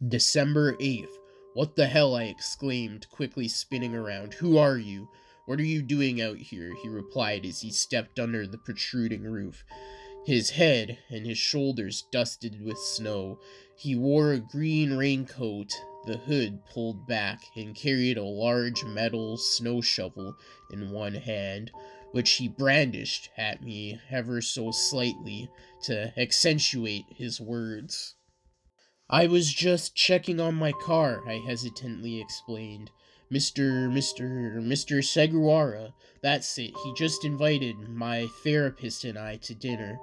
December 8th. What the hell? I exclaimed, quickly spinning around. Who are you? What are you doing out here? He replied as he stepped under the protruding roof, his head and his shoulders dusted with snow. He wore a green raincoat, the hood pulled back, and carried a large metal snow shovel in one hand, which he brandished at me ever so slightly to accentuate his words. I was just checking on my car, I hesitantly explained. Mr. Seguara, that's it. He just invited my therapist and I to dinner.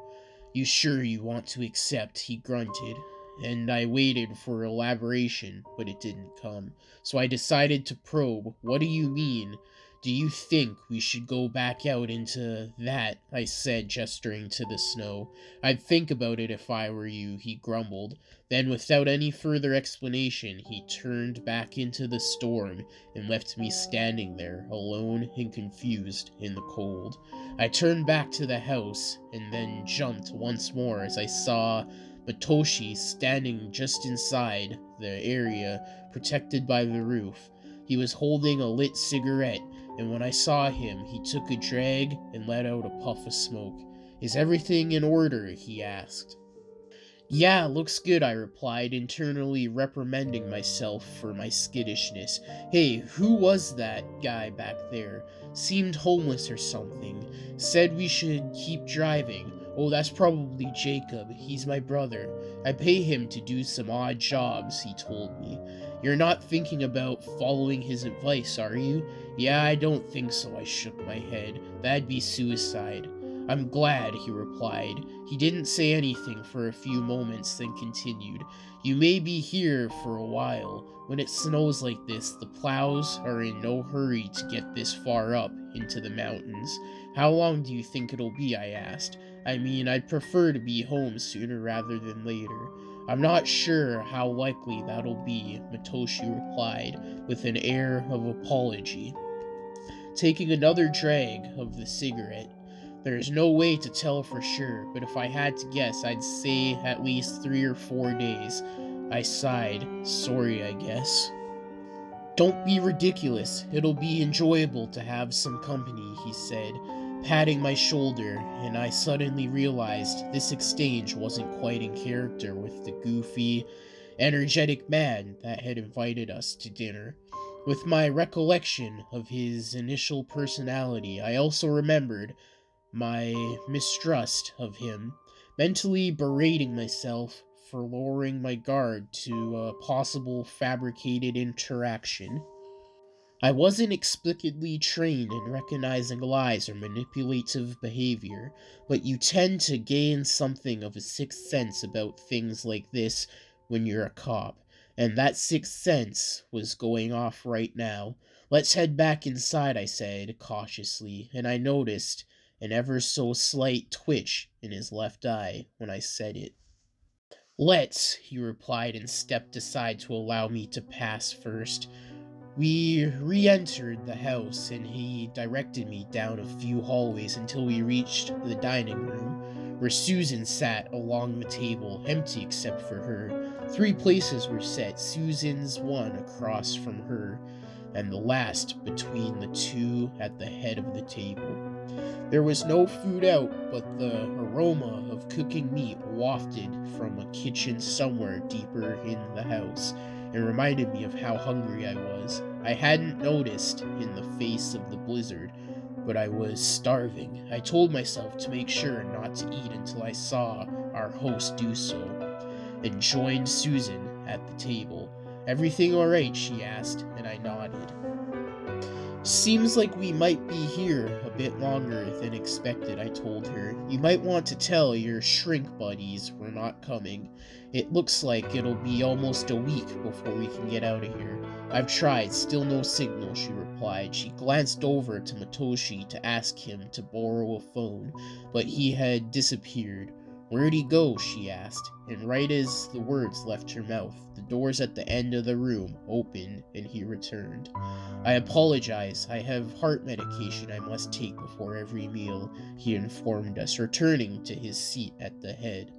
You sure you want to accept? He grunted, and I waited for elaboration, but it didn't come. So I decided to probe. What do you mean? Do you think we should go back out into that? I said, gesturing to the snow. I'd think about it if I were you, he grumbled. Then, without any further explanation, he turned back into the storm and left me standing there, alone and confused in the cold. I turned back to the house and then jumped once more as I saw Matoshi standing just inside the area protected by the roof. He was holding a lit cigarette, and when I saw him, he took a drag and let out a puff of smoke. Is everything in order? He asked. Yeah, looks good, I replied, internally reprimanding myself for my skittishness. Hey, who was that guy back there? Seemed homeless or something. Said we should keep driving. Oh, that's probably Jacob. He's my brother. I pay him to do some odd jobs, he told me. You're not thinking about following his advice, are you? Yeah, I don't think so, I shook my head. That'd be suicide. I'm glad, he replied. He didn't say anything for a few moments, then continued. You may be here for a while. When it snows like this, the plows are in no hurry to get this far up into the mountains. How long do you think it'll be? I asked. I mean, I'd prefer to be home sooner rather than later. I'm not sure how likely that'll be, Matoshi replied, with an air of apology, taking another drag of the cigarette. There's no way to tell for sure, but if I had to guess, I'd say at least 3 or 4 days. I sighed. Sorry, I guess. Don't be ridiculous. It'll be enjoyable to have some company, he said, patting my shoulder, and I suddenly realized this exchange wasn't quite in character with the goofy, energetic man that had invited us to dinner. With my recollection of his initial personality, I also remembered my mistrust of him, mentally berating myself for lowering my guard to a possible fabricated interaction. I wasn't explicitly trained in recognizing lies or manipulative behavior, but you tend to gain something of a sixth sense about things like this when you're a cop, and that sixth sense was going off right now. Let's head back inside, I said, cautiously, and I noticed an ever so slight twitch in his left eye when I said it. Let's, he replied and stepped aside to allow me to pass first. We re-entered the house, and he directed me down a few hallways until we reached the dining room, where Susan sat along the table, empty except for her. 3 places were set, Susan's one across from her, and the last between the two at the head of the table. There was no food out, but the aroma of cooking meat wafted from a kitchen somewhere deeper in the house and reminded me of how hungry I was. I hadn't noticed in the face of the blizzard, but I was starving. I told myself to make sure not to eat until I saw our host do so, and joined Susan at the table. Everything all right? She asked, and I nodded. Seems like we might be here a bit longer than expected, I told her. You might want to tell your shrink buddies we're not coming. It looks like it'll be almost a week before we can get out of here. I've tried, still no signal, she replied. She glanced over to Matoshi to ask him to borrow a phone, but he had disappeared. Where'd he go? She asked, and right as the words left her mouth, the doors at the end of the room opened and he returned. I apologize, I have heart medication I must take before every meal, he informed us, returning to his seat at the head.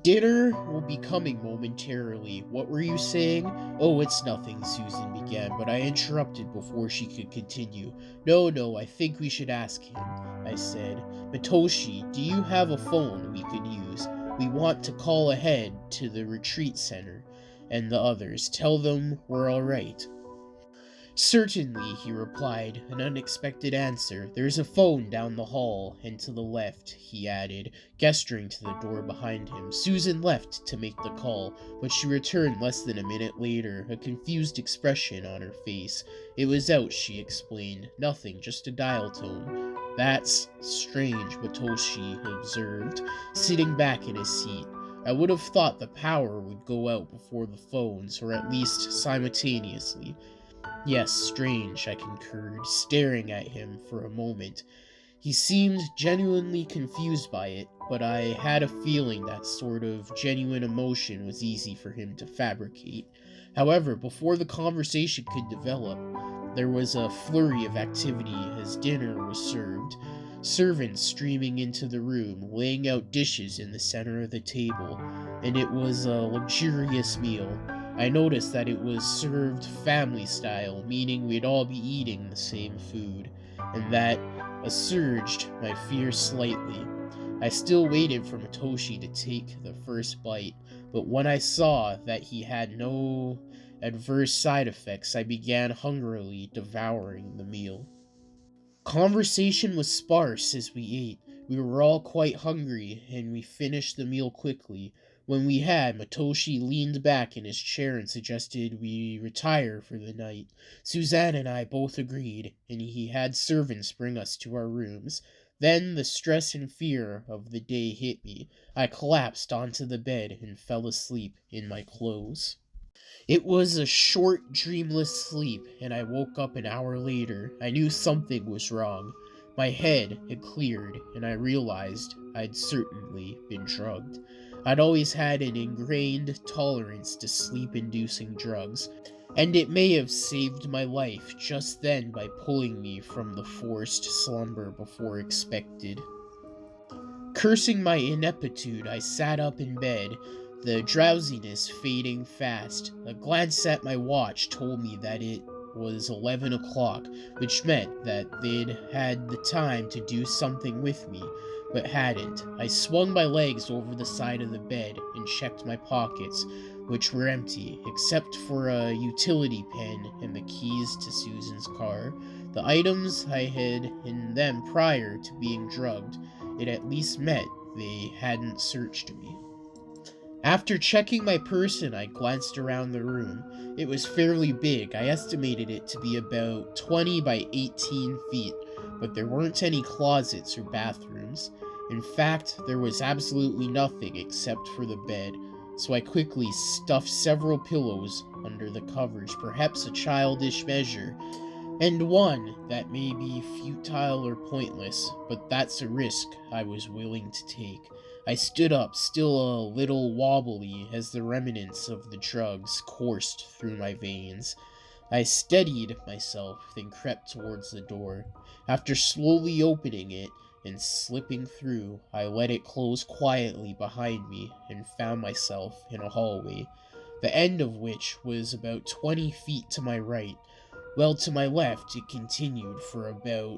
Dinner will be coming momentarily. What were you saying? Oh, it's nothing, Susan began, but I interrupted before she could continue. No, I think we should ask him, I said. Matoshi, do you have a phone we could use? We want to call ahead to the retreat center and the others. Tell them we're alright. Certainly, he replied, an unexpected answer. There's a phone down the hall and to the left, he added, gesturing to the door behind him. Susan left to make the call, but she returned less than a minute later, a confused expression on her face. It was out, she explained. Nothing, just a dial tone. That's strange, Matoshi observed, sitting back in his seat. I would have thought the power would go out before the phones, or at least simultaneously. Yes, strange, I concurred, staring at him for a moment. He seemed genuinely confused by it, but I had a feeling that sort of genuine emotion was easy for him to fabricate. However, before the conversation could develop, there was a flurry of activity as dinner was served. Servants streaming into the room, laying out dishes in the center of the table, and it was a luxurious meal. I noticed that it was served family style, meaning we'd all be eating the same food, and that assuaged my fears slightly. I still waited for Matoshi to take the first bite, but when I saw that he had no adverse side effects, I began hungrily devouring the meal. Conversation was sparse as we ate. We were all quite hungry, and we finished the meal quickly. When we had, Matoshi leaned back in his chair and suggested we retire for the night. Suzanne and I both agreed, and he had servants bring us to our rooms. Then the stress and fear of the day hit me. I collapsed onto the bed and fell asleep in my clothes. It was a short, dreamless sleep, and I woke up an hour later. I knew something was wrong. My head had cleared, and I realized I'd certainly been drugged. I'd always had an ingrained tolerance to sleep-inducing drugs, and it may have saved my life just then by pulling me from the forced slumber before expected. Cursing my ineptitude, I sat up in bed, the drowsiness fading fast. A glance at my watch told me that it was 11 o'clock, which meant that they'd had the time to do something with me, but hadn't. I swung my legs over the side of the bed and checked my pockets, which were empty, except for a utility pen and the keys to Susan's car. The items I had in them prior to being drugged. It at least meant they hadn't searched me. After checking my person, I glanced around the room. It was fairly big. I estimated it to be about 20 by 18 feet, but there weren't any closets or bathrooms. In fact, there was absolutely nothing except for the bed, so I quickly stuffed several pillows under the covers, perhaps a childish measure, and one that may be futile or pointless, but that's a risk I was willing to take. I stood up, still a little wobbly as the remnants of the drugs coursed through my veins. I steadied myself, then crept towards the door. After slowly opening it and slipping through, I let it close quietly behind me and found myself in a hallway, the end of which was about 20 feet to my right. Well, to my left, it continued for about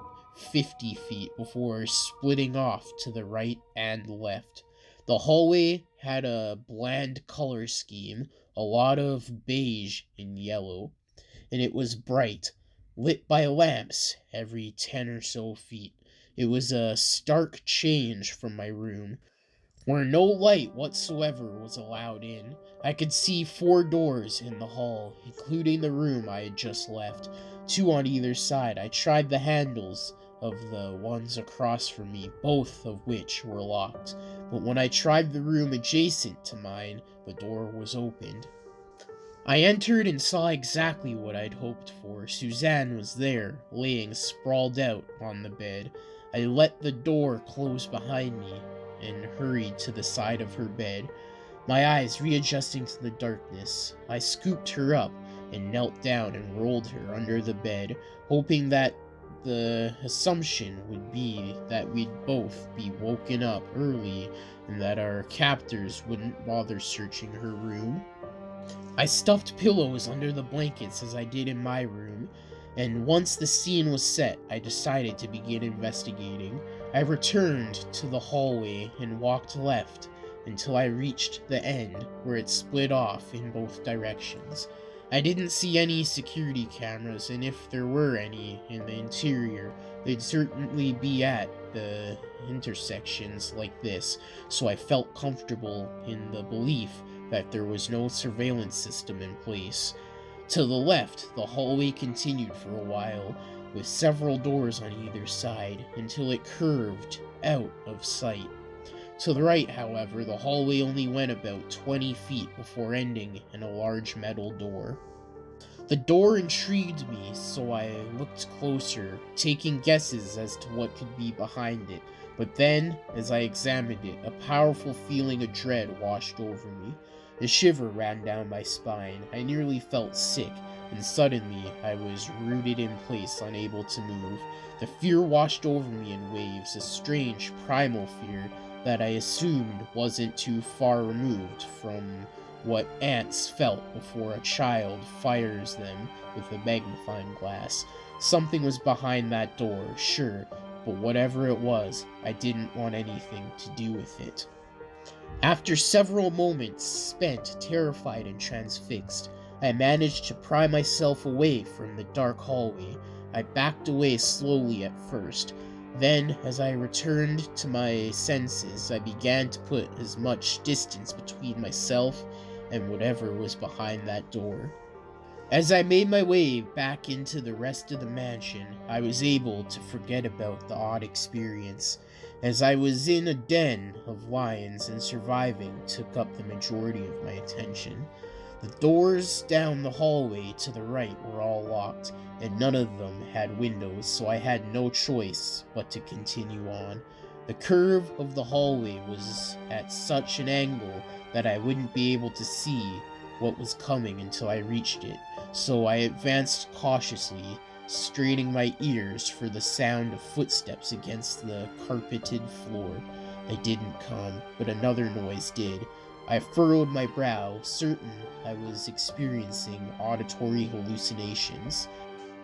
50 feet before splitting off to the right and left. The hallway had a bland color scheme, a lot of beige and yellow, and it was bright, lit by lamps every 10 or so feet. It was a stark change from my room, where no light whatsoever was allowed in. I could see 4 doors in the hall, including the room I had just left, 2 on either side. I tried the handles of the ones across from me, both of which were locked, but when I tried the room adjacent to mine, the door was opened. I entered and saw exactly what I'd hoped for. Suzanne was there, laying sprawled out on the bed. I let the door close behind me and hurried to the side of her bed, my eyes readjusting to the darkness. I scooped her up and knelt down and rolled her under the bed, hoping that the assumption would be that we'd both be woken up early and that our captors wouldn't bother searching her room. I stuffed pillows under the blankets as I did in my room, and once the scene was set, I decided to begin investigating. I returned to the hallway and walked left until I reached the end, where it split off in both directions. I didn't see any security cameras, and if there were any in the interior, they'd certainly be at the intersections like this, so I felt comfortable in the belief that there was no surveillance system in place. To the left, the hallway continued for a while, with several doors on either side, until it curved out of sight. To the right, however, the hallway only went about 20 feet before ending in a large metal door. The door intrigued me, so I looked closer, taking guesses as to what could be behind it. But then, as I examined it, a powerful feeling of dread washed over me. A shiver ran down my spine. I nearly felt sick, and suddenly I was rooted in place, unable to move. The fear washed over me in waves, a strange, primal fear that I assumed wasn't too far removed from what ants felt before a child fires them with a magnifying glass. Something was behind that door, sure, but whatever it was, I didn't want anything to do with it. After several moments spent terrified and transfixed, I managed to pry myself away from the dark hallway. I backed away slowly at first. Then, as I returned to my senses, I began to put as much distance between myself and whatever was behind that door. As I made my way back into the rest of the mansion, I was able to forget about the odd experience, as I was in a den of lions and surviving took up the majority of my attention. The doors down the hallway to the right were all locked, and none of them had windows, so I had no choice but to continue on. The curve of the hallway was at such an angle that I wouldn't be able to see what was coming until I reached it, so I advanced cautiously, straining my ears for the sound of footsteps against the carpeted floor. They didn't come, but another noise did. I furrowed my brow, certain I was experiencing auditory hallucinations.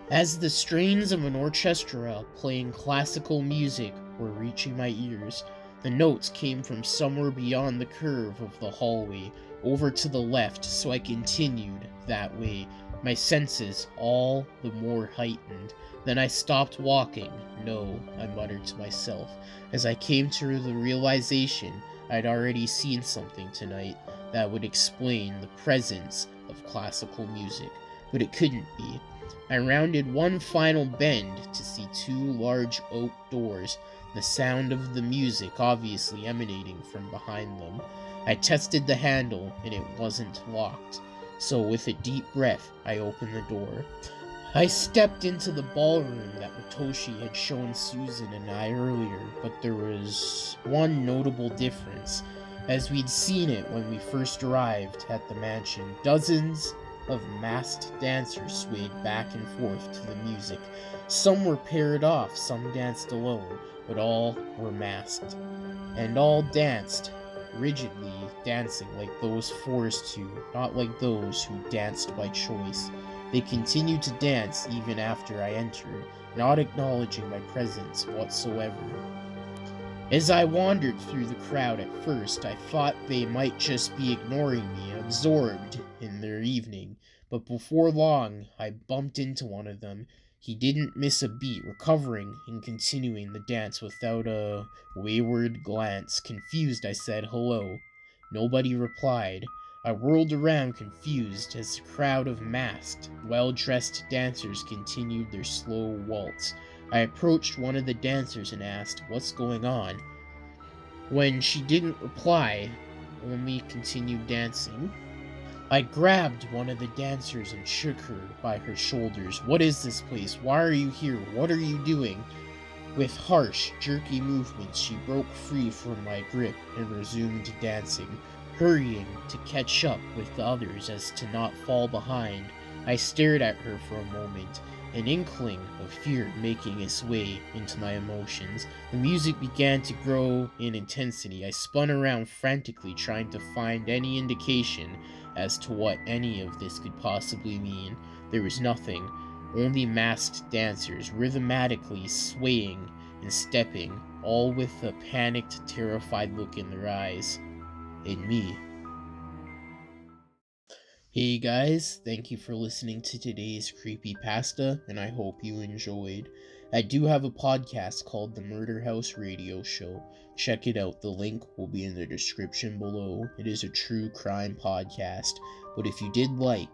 As the strains of an orchestra playing classical music were reaching my ears, the notes came from somewhere beyond the curve of the hallway, over to the left, so I continued that way, my senses all the more heightened. Then I stopped walking. No, I muttered to myself, as I came to the realization I'd already seen something tonight that would explain the presence of classical music, but it couldn't be. I rounded one final bend to see two large oak doors, the sound of the music obviously emanating from behind them. I tested the handle, and it wasn't locked, so with a deep breath, I opened the door. I stepped into the ballroom that Matoshi had shown Susan and I earlier, but there was one notable difference. As we'd seen it when we first arrived at the mansion, dozens of masked dancers swayed back and forth to the music. Some were paired off, some danced alone, but all were masked, and all danced rigidly, dancing like those forced to, not like those who danced by choice. They continued to dance even after I entered, not acknowledging my presence whatsoever. As I wandered through the crowd at first, I thought they might just be ignoring me, absorbed in their evening, but before long I bumped into one of them. He didn't miss a beat, recovering and continuing the dance without a wayward glance. Confused, I said, "Hello." Nobody replied. I whirled around confused as the crowd of masked, well-dressed dancers continued their slow waltz. I approached one of the dancers and asked, "What's going on?" When she didn't reply, only continued dancing, I grabbed one of the dancers and shook her by her shoulders. "What is this place? Why are you here? What are you doing?" With harsh, jerky movements, she broke free from my grip and resumed dancing, hurrying to catch up with the others as to not fall behind. I stared at her for a moment, an inkling of fear making its way into my emotions. The music began to grow in intensity. I spun around frantically, trying to find any indication as to what any of this could possibly mean. There was nothing, only masked dancers rhythmically swaying and stepping, all with a panicked, terrified look in their eyes. And me. Hey guys, thank you for listening to today's Creepypasta, and I hope you enjoyed. I do have a podcast called The Murder House Radio Show. Check it out, the link will be in the description below. It is a true crime podcast. But if you did like,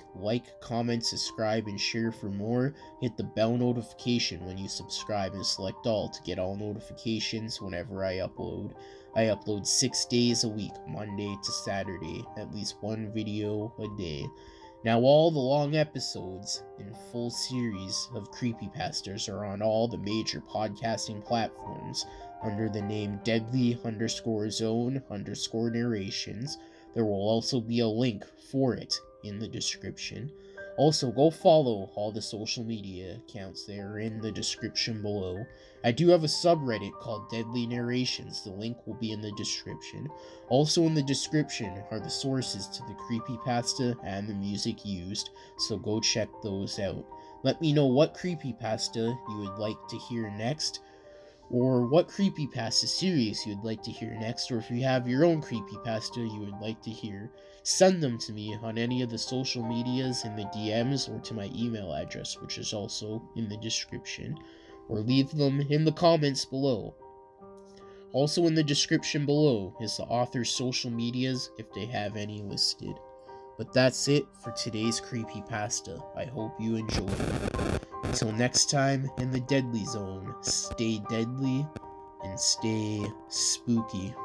comment, subscribe, and share for more. Hit the bell notification when you subscribe and select all to get all notifications whenever I upload. I upload 6 days a week, Monday to Saturday, at least one video a day. Now all the long episodes and full series of creepypastas are on all the major podcasting platforms under the name deadly_zone_narrations. There will also be a link for it in the description. Also, go follow all the social media accounts. They are in the description below. I do have a subreddit called Deadly Narrations. The link will be in the description. Also in the description are the sources to the creepypasta and the music used, so go check those out. Let me know what creepypasta you would like to hear next, or what creepypasta series you would like to hear next, or if you have your own creepypasta you would like to hear. Send them to me on any of the social medias, in the DMs, or to my email address, which is also in the description, or leave them in the comments below. Also in the description below is the author's social medias if they have any listed. But that's it for today's creepypasta. I hope you enjoyed it. Until next time in the Deadly Zone, stay deadly and stay spooky.